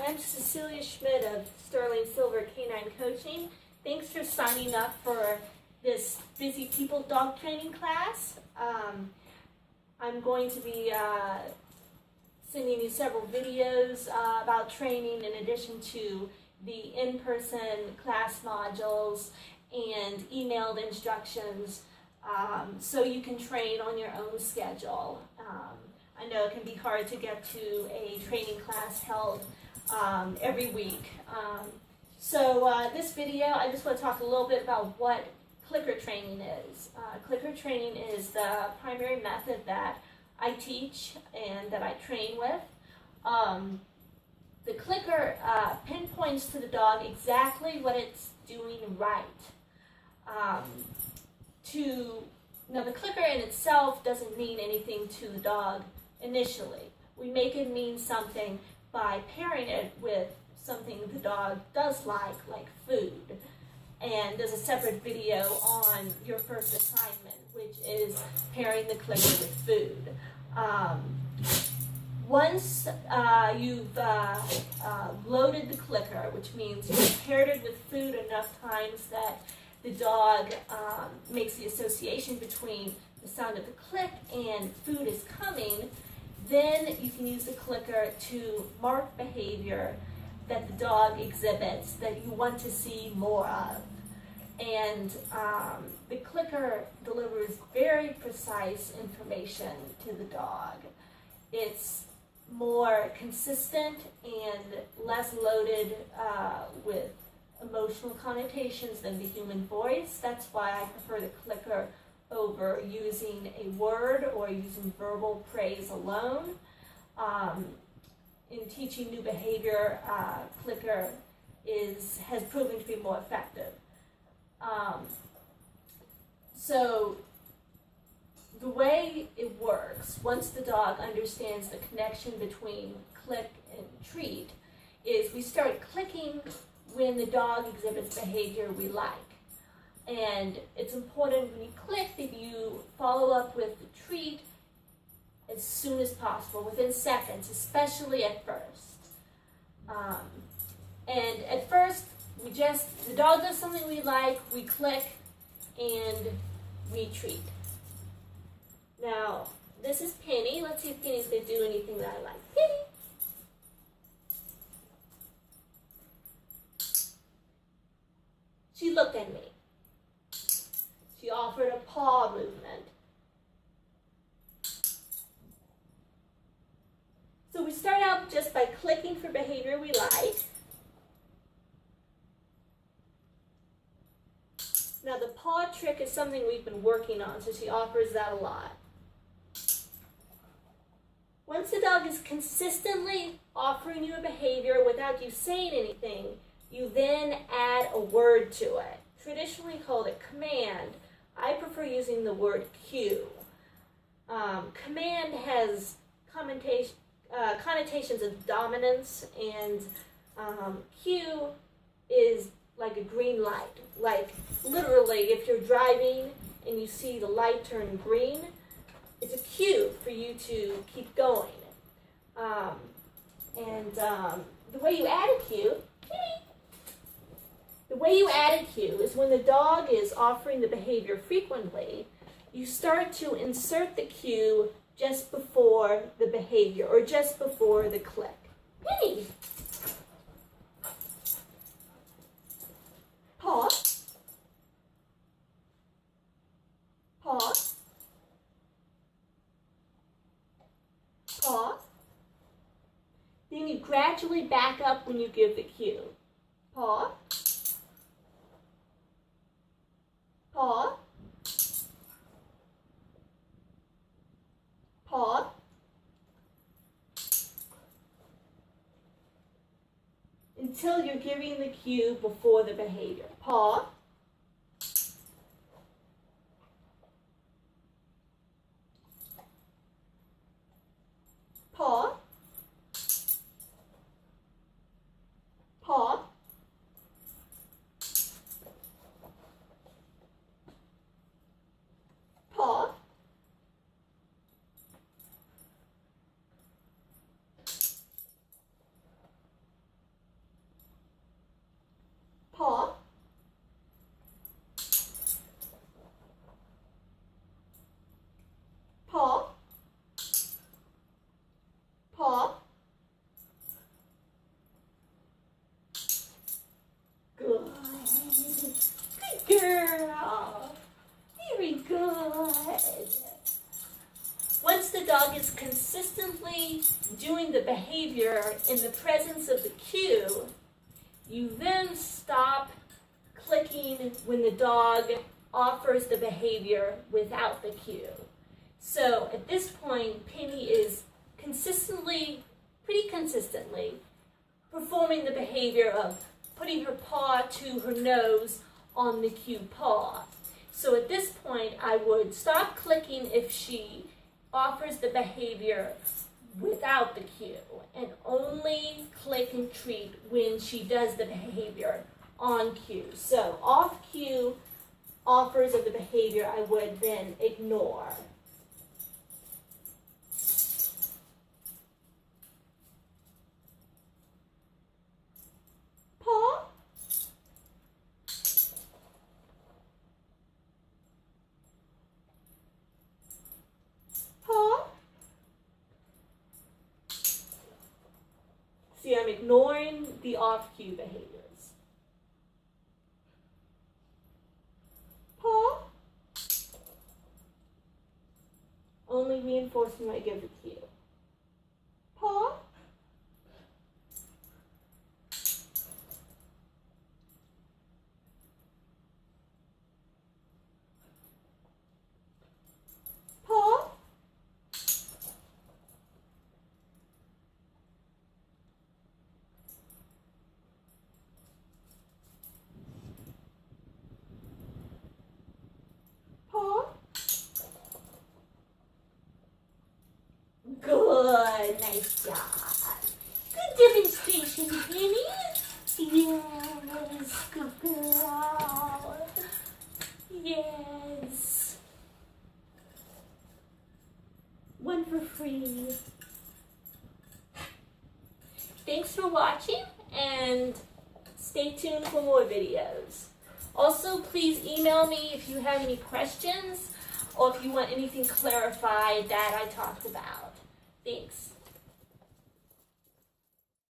I'm Cecilia Schmidt of Sterling Silver Canine Coaching. Thanks for signing up for this Busy People dog training class. I'm going to be sending you several videos about training in addition to the in-person class modules and emailed instructions so you can train on your own schedule. I know it can be hard to get to a training class held every week. So this video, I just want to talk a little bit about what clicker training is. Clicker training is the primary method that I teach and that I train with. The clicker pinpoints to the dog exactly what it's doing right. Now the clicker in itself doesn't mean anything to the dog initially. We make it mean something by pairing it with something the dog does like food. And there's a separate video on your first assignment, which is pairing the clicker with food. Once you've loaded the clicker, which means you've paired it with food enough times that the dog makes the association between the sound of the click and food is coming, then you can use the clicker to mark behavior that the dog exhibits that you want to see more of. And the clicker delivers very precise information to the dog. It's more consistent and less loaded with emotional connotations than the human voice. That's why I prefer the clicker over using a word or using verbal praise alone. In teaching new behavior, clicker has proven to be more effective. So the way it works, once the dog understands the connection between click and treat, is we start clicking when the dog exhibits behavior we like. And it's important when you click that you follow up with the treat as soon as possible, within seconds, especially at first. And at first, the dog does something we like, we click, and we treat. Now, this is Penny. Let's see if Penny's going to do anything that I like. Penny! She looked at me. She offered a paw movement. So we start out just by clicking for behavior we like. Now the paw trick is something we've been working on, so she offers that a lot. Once the dog is consistently offering you a behavior without you saying anything, you then add a word to it, traditionally called a command. I prefer using the word cue. Command has connotations of dominance, and cue is like a green light. Like literally, if you're driving and you see the light turn green, it's a cue for you to keep going. The way you add a cue, is when the dog is offering the behavior frequently, you start to insert the cue just before the behavior or just before the click. Penny! Paw. Paw. Paw. Then you gradually back up when you give the cue. Paw. Paw. Paw. Until you're giving the cue before the behavior. Paw. Paw. Paw. Paw. consistently doing the behavior in the presence of the cue, you then stop clicking when the dog offers the behavior without the cue. So at this point, Penny is pretty consistently, performing the behavior of putting her paw to her nose on the cue paw. So at this point, I would stop clicking if she offers the behavior without the cue, and only click and treat when she does the behavior on cue. So off cue offers of the behavior I would then ignore. Paw. Paw. See, I'm ignoring the off-cue behaviors. Paw. Only reinforcing when I give the cue. Paw. Paw. Paw. Good, nice job. Good demonstration, Penny. Yes, good girl. Yes. One for free. Thanks for watching, and stay tuned for more videos. Also, please email me if you have any questions or if you want anything clarified that I talked about. Thanks.